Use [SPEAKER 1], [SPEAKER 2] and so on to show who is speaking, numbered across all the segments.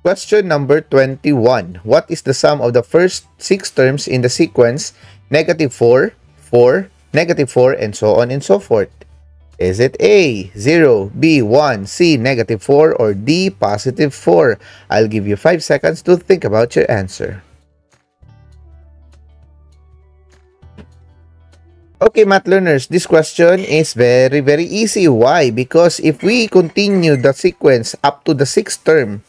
[SPEAKER 1] Question number 21. What is the sum of the first 6 terms in the sequence -4, 4, -4, and so on and so forth? Is it A, 0, B, 1, C, -4, or D, +4? I'll give you 5 seconds to think about your answer. Okay, math learners, this question is very, very easy. Why? Because if we continue the sequence up to the 6th term,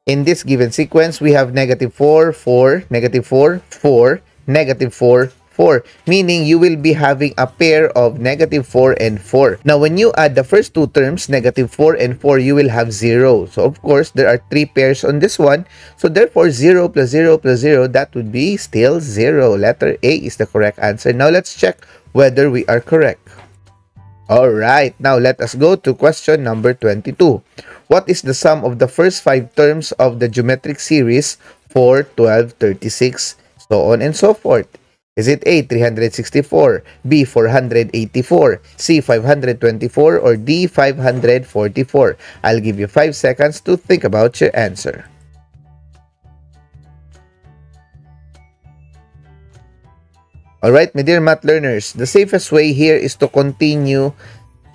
[SPEAKER 1] in this given sequence, we have -4, 4, -4, 4, -4, 4, meaning you will be having a pair of -4 and 4. Now, when you add the first 2 terms, -4 and 4, you will have 0. So, of course, there are 3 pairs on this one. So, therefore, 0 plus 0 plus 0, that would be still 0. Letter A is the correct answer. Now, let's check whether we are correct. Alright, now let us go to question number 22. What is the sum of the first 5 terms of the geometric series 4, 12, 36, so on and so forth? Is it A, 364, B, 484, C, 524, or D, 544? I'll give you 5 seconds to think about your answer. Alright, my dear math learners, the safest way here is to continue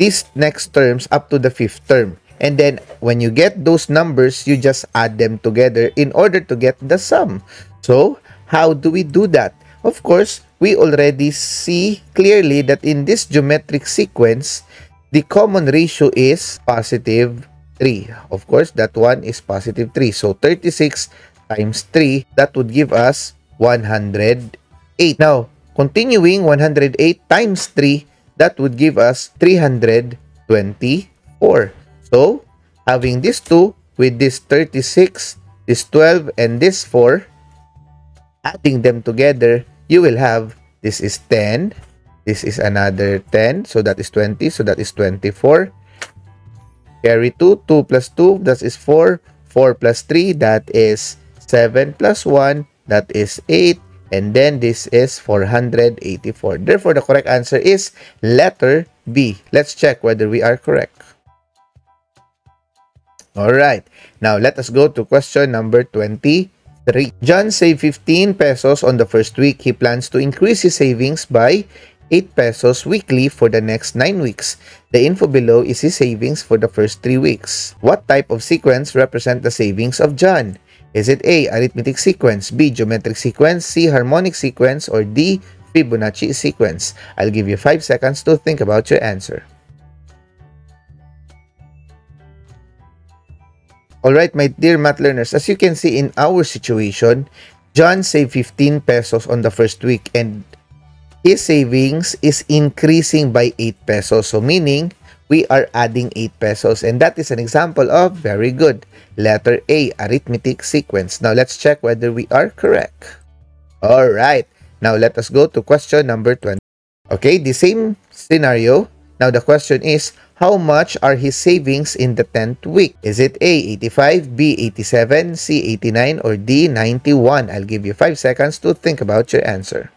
[SPEAKER 1] these next terms up to the 5th term. And then, when you get those numbers, you just add them together in order to get the sum. So, how do we do that? Of course, we already see clearly that in this geometric sequence, the common ratio is +3. Of course, that one is +3. So, 36 times 3, that would give us 108. Now, continuing 108 times 3, that would give us 324. So, having this 2 with this 36, this 12, and this 4, adding them together, you will have, this is 10, this is another 10, so that is 20, so that is 24. Carry 2, 2 plus 2, that is 4, 4 plus 3, that is 7 plus 1, that is 8, and then this is 484. Therefore, the correct answer is letter B. Let's check whether we are correct. Alright, now let us go to question number 23. John saved 15 pesos on the first week. He plans to increase his savings by 8 pesos weekly for the next 9 weeks. The info below is his savings for the first 3 weeks. What type of sequence represent the savings of John? Is it A, arithmetic sequence, B, geometric sequence, C, harmonic sequence, or D, Fibonacci sequence? I'll give you 5 seconds to think about your answer. Alright, my dear math learners, as you can see in our situation, John saved 15 pesos on the first week and his savings is increasing by 8 pesos. So meaning, we are adding 8 pesos. And that is an example of very good. Letter A, arithmetic sequence. Now, let's check whether we are correct. Alright, now let us go to question number 20. Okay, the same scenario. Now, the question is, how much are his savings in the 10th week? Is it A, 85, B, 87, C, 89, or D, 91? I'll give you 5 seconds to think about your answer.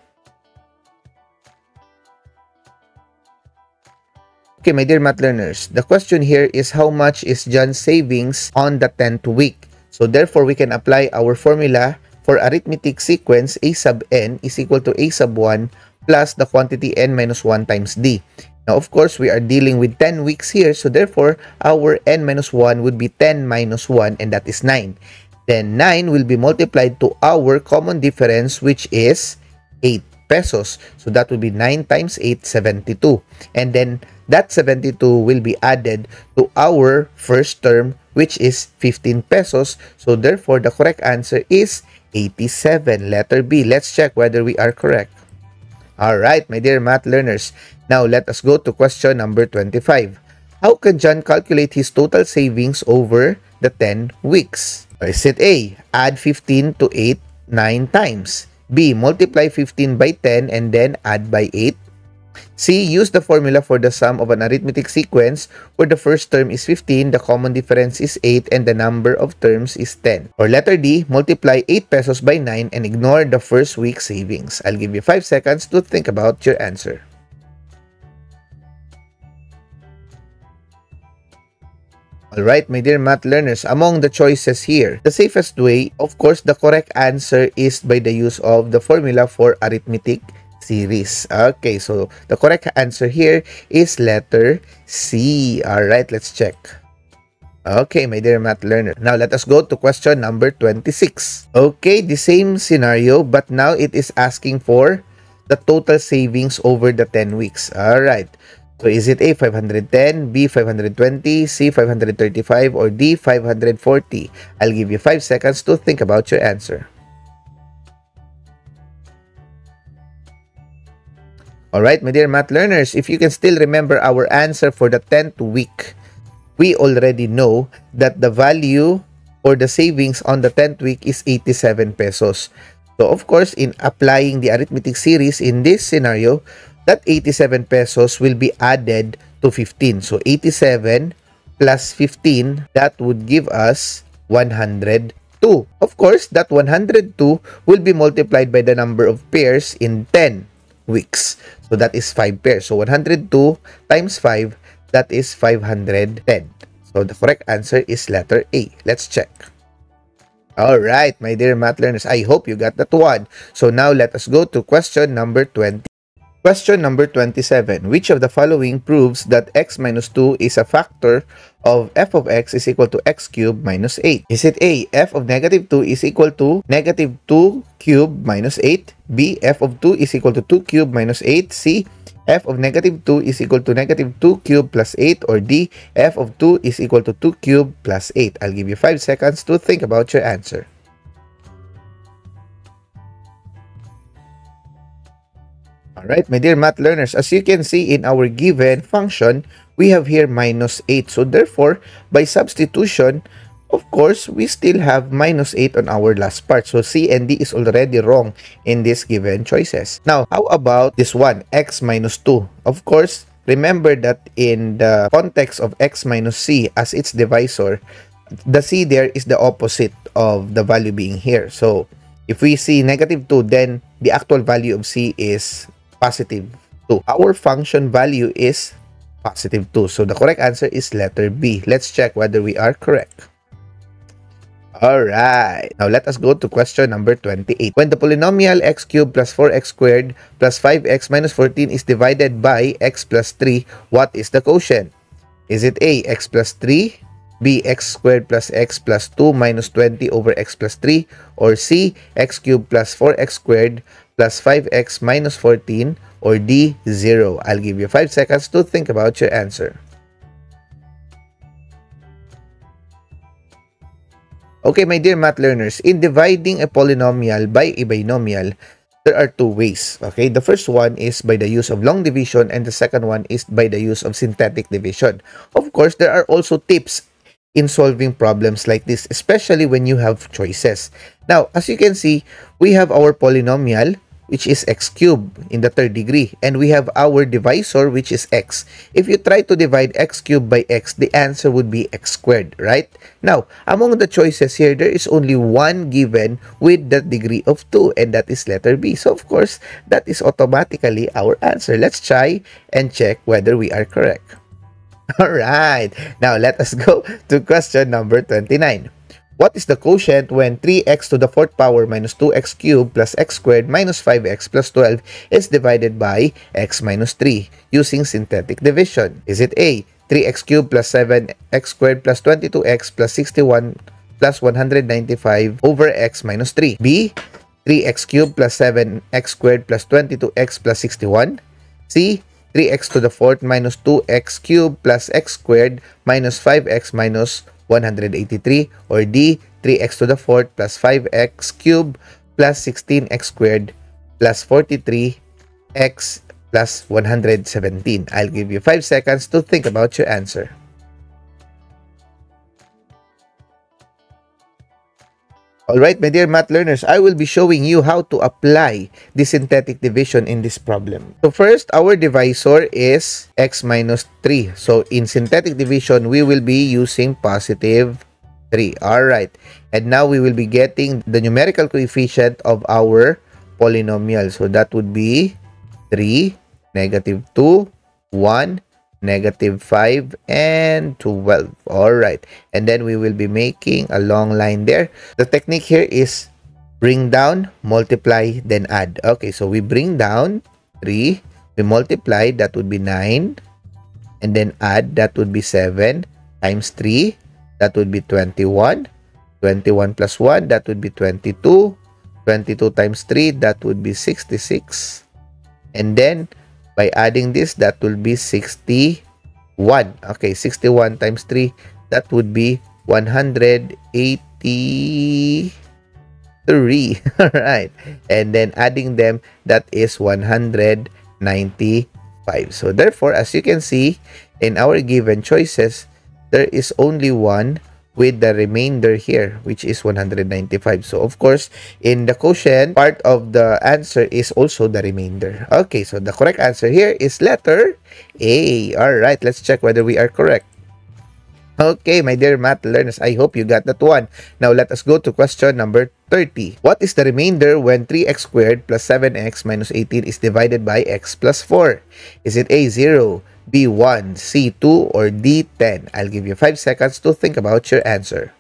[SPEAKER 1] Okay, my dear math learners, the question here is how much is John's savings on the 10th week? So, therefore, we can apply our formula for arithmetic sequence A sub n is equal to A sub 1 plus the quantity n minus 1 times D. Now, of course, we are dealing with 10 weeks here. So, therefore, our n minus 1 would be 10 minus 1, and that is 9. Then, 9 will be multiplied to our common difference, which is 8 pesos. So, that would be 9 times 8, 72. And then, that 72 will be added to our first term, which is 15 pesos. So, therefore, the correct answer is 87. Letter B. Let's check whether we are correct. Alright, my dear math learners. Now, let us go to question number 25. How can John calculate his total savings over the 10 weeks? Is it A, add 15 to 8 9 times? B, multiply 15 by 10 and then add by 8? C, use the formula for the sum of an arithmetic sequence where the first term is 15, the common difference is 8, and the number of terms is 10. Or letter D, multiply 8 pesos by 9 and ignore the first week's savings. I'll give you 5 seconds to think about your answer. Alright, my dear math learners, among the choices here, the safest way, of course, the correct answer is by the use of the formula for arithmetic series. Okay, so the correct answer here is letter C. Alright, let's check. Okay, my dear math learner. Now, let us go to question number 26. Okay, the same scenario, but now it is asking for the total savings over the 10 weeks. Alright. So, is it A, 510, B, 520, C, 535, or D, 540? I'll give you 5 seconds to think about your answer. Alright, my dear math learners, if you can still remember our answer for the 10th week, we already know that the value or the savings on the 10th week is 87 pesos. So, of course, in applying the arithmetic series in this scenario, that 87 pesos will be added to 15. So, 87 plus 15, that would give us 102. Of course, that 102 will be multiplied by the number of pairs in 10 weeks. So, that is 5 pairs. So, 102 times 5, that is 510. So, the correct answer is letter A. Let's check. Alright, my dear math learners, I hope you got that one. So, now let us go to question number 20. Question number 27. Which of the following proves that x minus 2 is a factor of f of x is equal to x cubed minus 8? Is it A, f of negative 2 is equal to negative 2 cubed minus 8? B, f of 2 is equal to 2 cubed minus 8? C, f of negative 2 is equal to negative 2 cubed plus 8? Or D, f of 2 is equal to 2 cubed plus 8? I'll give you 5 seconds to think about your answer. Alright, my dear math learners, as you can see in our given function, we have here minus 8. So therefore, by substitution, of course, we still have minus 8 on our last part. So C and D is already wrong in these given choices. Now, how about this one, x minus 2? Of course, remember that in the context of x minus C as its divisor, the C there is the opposite of the value being here. So if we see negative 2, then the actual value of C is positive 2. Our function value is positive 2. So the correct answer is letter B. Let's check whether we are correct. Alright, now let us go to question number 28. When the polynomial x cubed plus 4x squared plus 5x minus 14 is divided by x plus 3, what is the quotient? Is it A, x plus 3, B, x squared plus x plus 2 minus 20 over x plus 3, or C, x cubed plus 4x squared plus 5x minus 14, or D, 0? I'll give you 5 seconds to think about your answer. Okay, my dear math learners, in dividing a polynomial by a binomial, there are two ways. Okay, the first one is by the use of long division, and the second one is by the use of synthetic division. Of course, there are also tips in solving problems like this, especially when you have choices. Now, as you can see, we have our polynomial, which is x cubed in the third degree, and we have our divisor, which is x. If you try to divide x cubed by x, the answer would be x squared, right? Now, among the choices here, there is only one given with the degree of 2, and that is letter B. So, of course, that is automatically our answer. Let's try and check whether we are correct. Alright, now let us go to question number 29. What is the quotient when 3x to the 4th power minus 2x cubed plus x squared minus 5x plus 12 is divided by x minus 3 using synthetic division? Is it A, 3x cubed plus 7x squared plus 22x plus 61 plus 195 over x minus 3? B, 3x cubed plus 7x squared plus 22x plus 61? C, 3x to the 4th minus 2x cubed plus x squared minus 5x minus 183, or D, 3x to the 4th plus 5x cubed plus 16x squared plus 43x plus 117. I'll give you 5 seconds to think about your answer. Alright, my dear math learners, I will be showing you how to apply the synthetic division in this problem. So first, our divisor is x minus 3. So in synthetic division, we will be using positive 3. Alright, and now we will be getting the numerical coefficient of our polynomial. So that would be 3, negative 2, 1, negative 5, and 12. All right. And then we will be making a long line there. The technique here is bring down, multiply, then add. Okay, so we bring down 3, we multiply, that would be 9, and then add, that would be 7, times 3, that would be 21. 21 plus 1, that would be 22. 22 times 3, that would be 66. And then, by adding this, that will be 61. Okay, 61 times 3, that would be 183. Alright. And then adding them, that is 195. So therefore, as you can see, in our given choices, there is only one with the remainder here, which is 195. So of course, in the quotient, part of the answer is also the remainder. Okay, so the correct answer here is letter A. Alright, let's check whether we are correct. Okay, my dear math learners, I hope you got that one. Now, let us go to question number 30. What is the remainder when 3x squared plus 7x minus 18 is divided by x plus 4? Is it A, 0, B, 1, C, 2, or D, 10? I'll give you 5 seconds to think about your answer.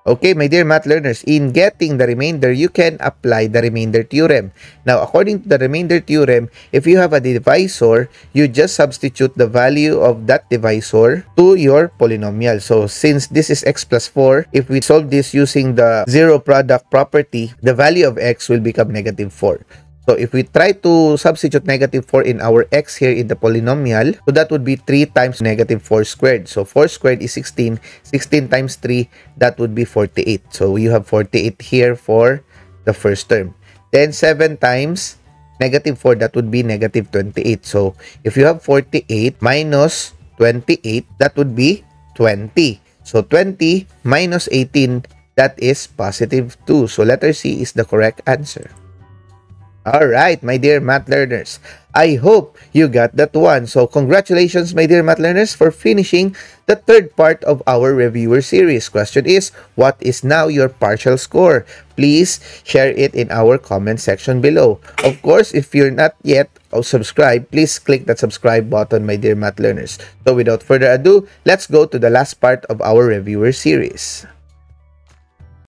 [SPEAKER 1] Okay, my dear math learners, in getting the remainder, you can apply the remainder theorem. Now, according to the remainder theorem, if you have a divisor, you just substitute the value of that divisor to your polynomial. So, since this is x plus 4, if we solve this using the zero product property, the value of x will become negative 4. So, if we try to substitute negative 4 in our x here in the polynomial, so that would be 3 times negative 4 squared. So, 4 squared is 16. 16 times 3, that would be 48. So, you have 48 here for the first term. Then, 7 times negative 4, that would be negative 28. So, if you have 48 minus 28, that would be 20. So, 20 minus 18, that is positive 2. So, letter C is the correct answer. Alright, my dear math learners, I hope you got that one. So, congratulations, my dear math learners, for finishing the third part of our reviewer series. Question is, what is now your partial score? Please share it in our comment section below. Of course, if you're not yet subscribed, please click that subscribe button, my dear math learners. So, without further ado, let's go to the last part of our reviewer series.